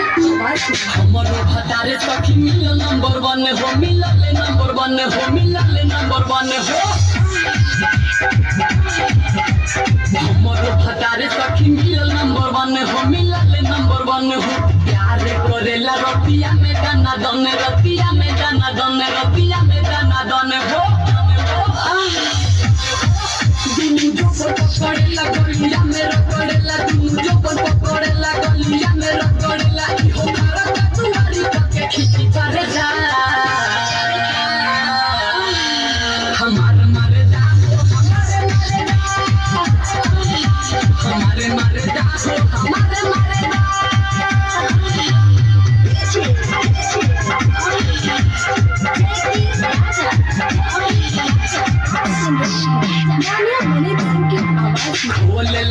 हमारे भतारे सखी मिल नंबर 1 हो मिलले नंबर 1 हो मिलले नंबर 1 हो हमारे भतारे सखी मिल नंबर 1 हो मिलले नंबर 1 हो प्यार करेला रतिया में दाना दने रतिया में दाना दने रतिया में दाना दने हो दिन जो पकड़ेला गलिया में रगड़ेला दिन जो पकड़ेला गलिया में रगड़ेला हो मारा तुआरी के खिची करे जा हमारे मारे जा हमारे मारे जा हमारे मारे जा बोले